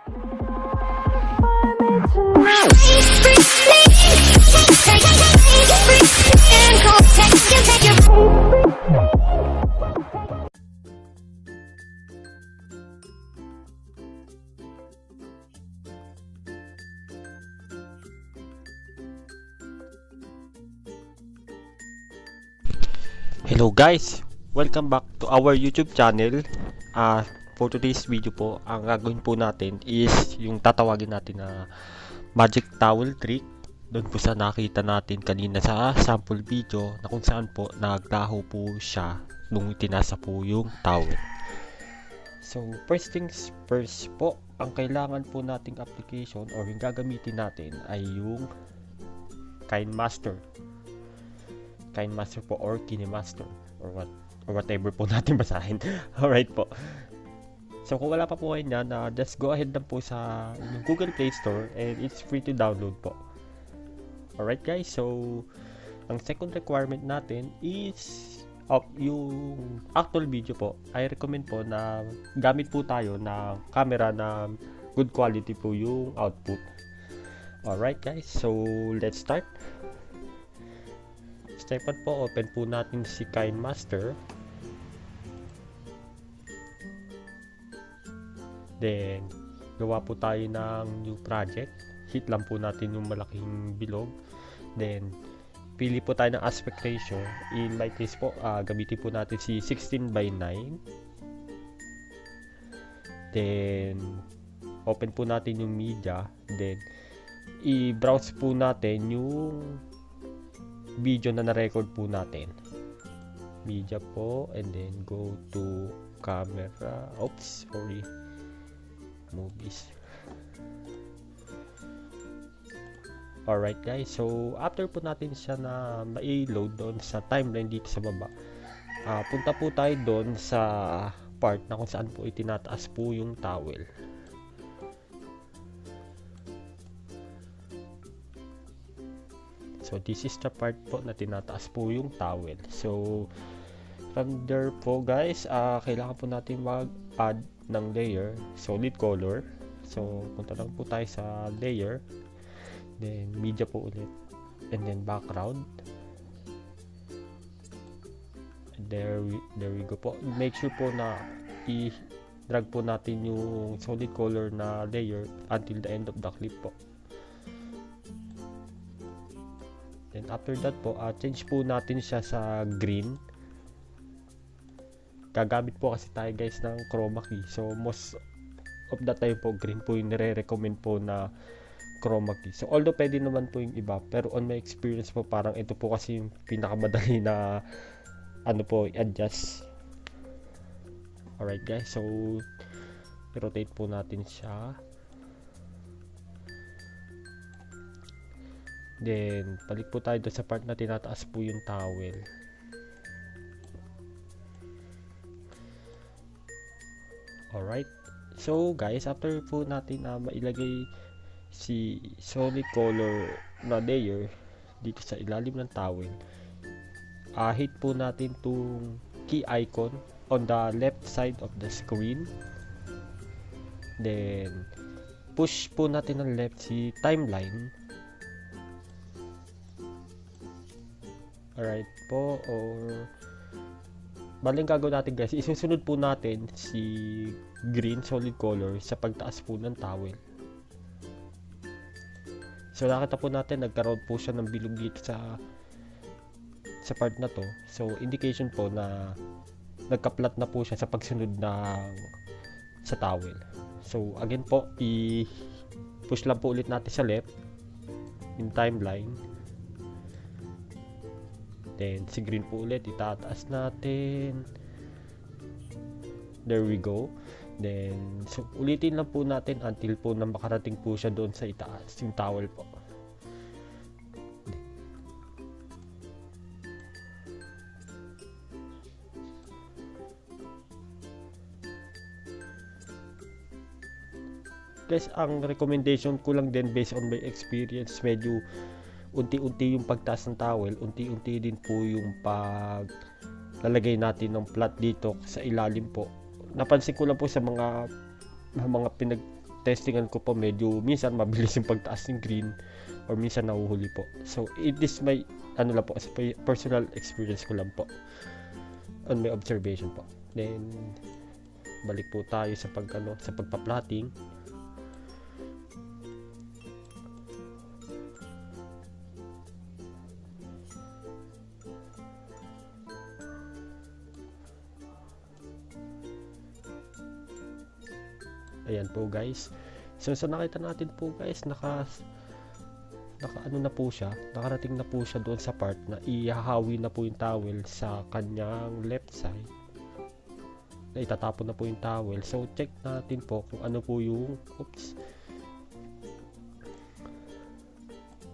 Hello guys! Welcome back to our YouTube channel. For today's video po, ang gagawin po natin is yung tatawagin natin na magic towel trick. Doon po sa nakita natin kanina sa sample video na kung saan po naglaho po siya nung itinasa po yung towel. So first things first po, ang kailangan po nating application or yung gagamitin natin ay yung Kinemaster po or Kinemaster or whatever po natin basahin. Alright po. So kung wala pa po kayo niyan, just go ahead lang po sa Google Play Store and it's free to download po. Alright guys, so ang second requirement natin is yung actual video po. I recommend po na gamit po tayo ng camera na good quality po yung output. Alright guys, so let's start. Step 1 po, open po natin si Kinemaster. Then, gawa po tayo ng new project. Hit lang po natin yung malaking bilog. Then, pili po tayo ng aspect ratio. In my case po, gamitin po natin si 16:9. Then, open po natin yung media. Then, i-browse po natin yung video na na-record po natin. Media po, and then go to camera. Oops, sorry. Movies. Alright guys, so after po natin siya na ma-load doon sa timeline dito sa baba, punta po tayo doon sa part na kung saan po itinataas po yung towel. So this is the part po na tinataas po yung towel. So from there po guys, kailangan po natin mag-add ng layer, solid color. So punta lang po tayo sa layer, then media po ulit, and then background. And there we go po. Make sure po na i-drag po natin yung solid color na layer until the end of the clip po. And after that po, change po natin siya sa green. Gagamit po kasi tayo guys ng chroma key. So most of the time po, green po yung nire-recommend po na chroma key. So although pwede naman po yung iba, pero on my experience po, parang ito po kasi yung pinakamadali na i-adjust. Alright guys, so i-rotate po natin siya. Then, balik po tayo doon sa part na tinataas po yung towel. Alright. So, guys, after po natin mailagay si solid color na layer dito sa ilalim ng towel, hit po natin itong key icon on the left side of the screen. Then, push po natin ng left si timeline. Alright po, or baling gagawin natin guys, isusunod po natin si green solid color sa pagtaas po ng towel. So nakita po natin nagkaroon po siya ng bilog dito sa part na to. So indication po na nagka-flat na po siya sa pagsunod sa towel. So again po, i-push lang po ulit natin sa left in timeline. Then, si green po ulit, itataas natin. There we go. Then, so, ulitin lang po natin until po na makarating po siya doon sa itaas, yung towel po. Guys, ang recommendation ko lang din based on my experience, medyo unti-unti yung pagtaas ng towel, unti-unti din po yung paglalagay natin ng flat dito sa ilalim po. Napansin ko lang po sa mga testingan ko po, medyo minsan mabilis yung pagtaas ng green or minsan nahuhuli po. So it is my ano lang po, personal experience ko lang po on my observation po. Then balik po tayo sa sa pagpa-plotting. Ayan po guys. So sa nakita natin po guys, naka ano na po siya, nakarating na po siya doon sa part na ihahawi na po yung towel sa kanyang left side. Na itatapon na po yung towel. So check natin po kung ano po yung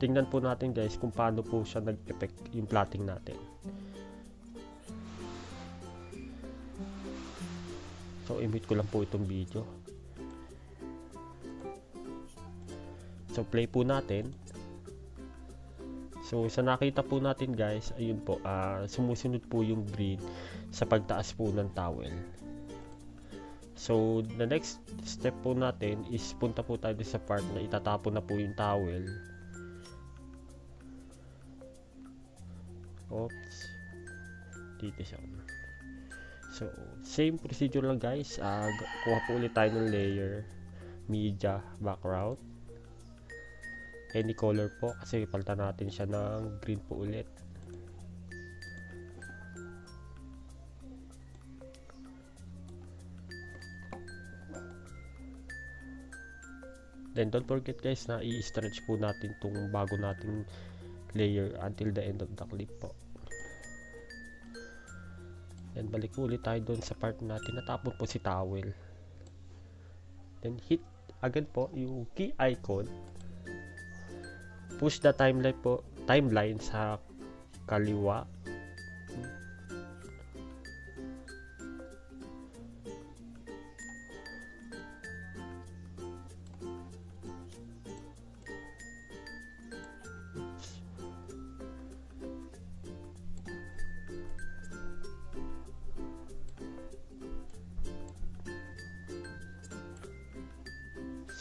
tingnan po natin guys kung paano po siya nag-effect yung plotting natin. So i-mute ko lang po itong video. So play po natin. So sa nakita po natin guys, ayun po, sumusunod po yung green sa pagtaas po ng towel. So the next step po natin is punta po tayo sa part na itatapon na po yung towel. Oops. Dito siya. So same procedure lang guys. Kuha po ulit tayo ng layer, media, background. Any color po kasi palitan natin siya ng green po ulit. Then don't forget guys na i-stretch po natin tong bago nating layer until the end of the clip po. Then balik ulit tayo doon sa part natin, natapon po si towel. Then hit agad po yung key icon. Push the timeline sa kaliwa.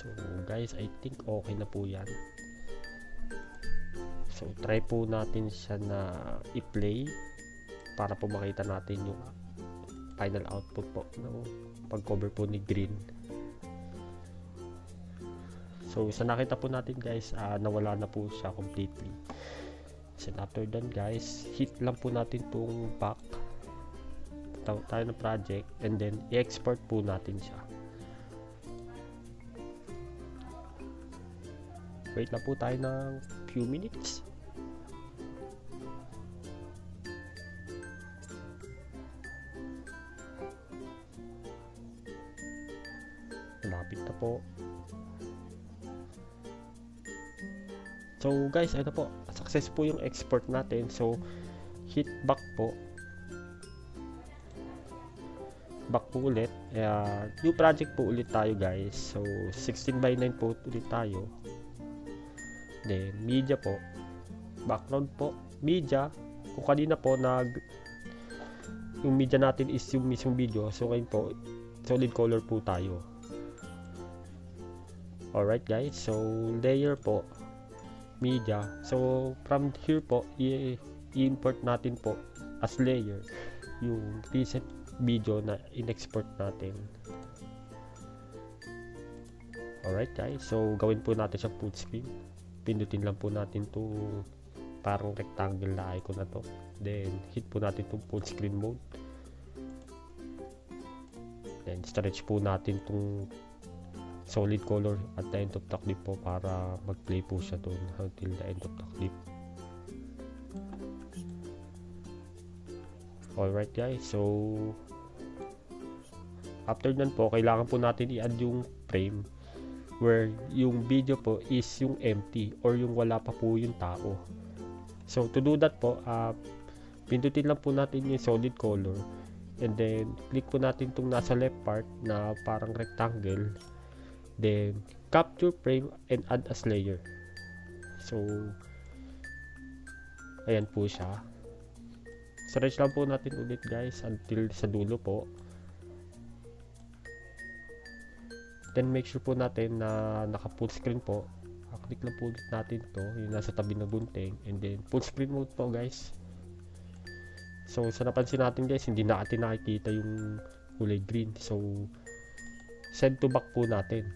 So guys, I think okay na po yan. So try po natin siya na i-play para po makita natin yung final output po ng pag-cover po ni green. So sa nakita po natin guys, nawala na po siya completely. So after that guys, hit lang po natin tong back tayo ng project and then i-export po natin siya. Wait na po tayo ng few minutes. Malapit na po. So guys, ito po, success po yung export natin. So hit back po. Back po ulit. New project po ulit tayo guys. So 16:9 po ulit tayo. Then media po, background po, media. Kung kanina po yung media natin is yung mismong video, so ngayon po solid color po tayo. Alright guys, so layer po, media. So from here po i-import natin po as layer yung recent video na in-export natin. Alright guys, so gawin po natin siya full screen. Pindutin lang po natin itong parang rectangle na icon na to, then hit po natin itong full screen mode, then stretch po natin itong solid color at the end of the clip po para mag play po siya doon until the end of the clip. Alright guys, so after nan po kailangan po natin i-add yung frame where yung video po is yung empty or yung wala pa po yung tao. So to do that po, pindutin lang po natin yung solid color and then click po natin itong nasa left part na parang rectangle, then capture frame and add as layer. So ayan po siya. Stretch lang po natin ulit guys until sa dulo po. Then make sure po natin na naka full screen po. Click lang po ulit natin to, yung nasa tabi ng gunting, and then full screen mode po guys. So sa napansin natin guys, hindi natin nakikita yung kulay green. So send to back po natin.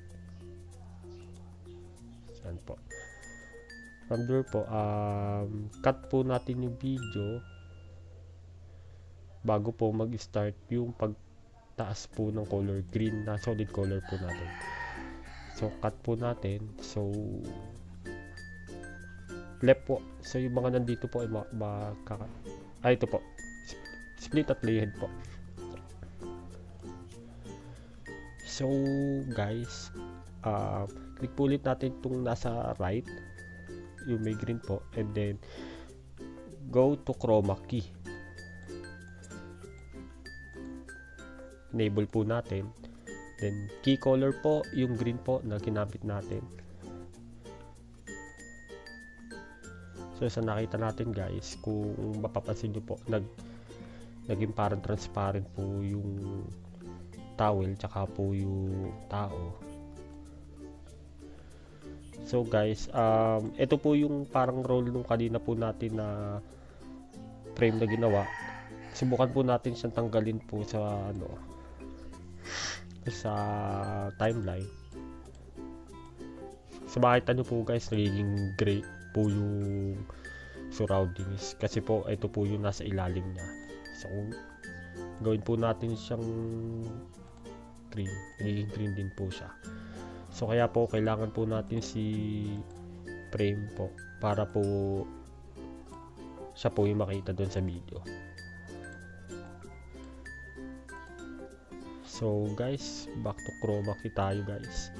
Saan po? From there po, cut po natin yung video bago po mag-start yung pagtaas po ng color green na solid color po natin. So cut po natin. So left po. So yung mga nandito po ay ito po. Split at lay head po. So guys, click po ulit natin itong nasa right, yung may green po, and then go to chroma key. Enable po natin, then key color po yung green po na ginamit natin. So sa nakita natin guys, kung mapapansin nyo po, naging parang transparent po yung towel tsaka po yung tao. So guys, ito po yung parang role nung kanina po natin na frame na ginawa. Subukan po natin siyang tanggalin po sa sa timeline. So makita nyo po guys, nagiging gray po yung surroundings kasi po ito po yung nasa ilalim niya. So gawin po natin siyang green, nagiging green din po siya. So kaya po kailangan po natin si frame po para po siya po yung makita doon sa video. So guys, back to chroma key tayo guys.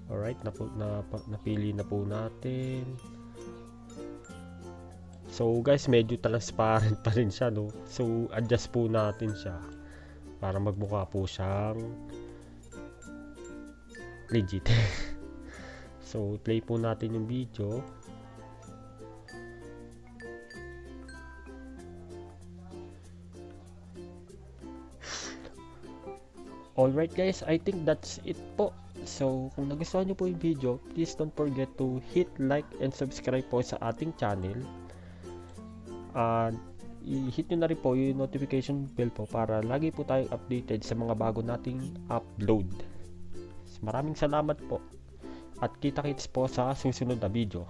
Alright, napili na po natin. So guys, medyo transparent pa rin siya, no? So adjust po natin siya para magmukha po siyang legit. So play po natin yung video. Alright guys, I think that's it po. So kung nagustuhan nyo po yung video, please don't forget to hit like and subscribe po sa ating channel. I-hit nyo na rin po yung notification bell po para lagi po tayong updated sa mga bago nating upload. Maraming salamat po at kita-kits po sa susunod na video.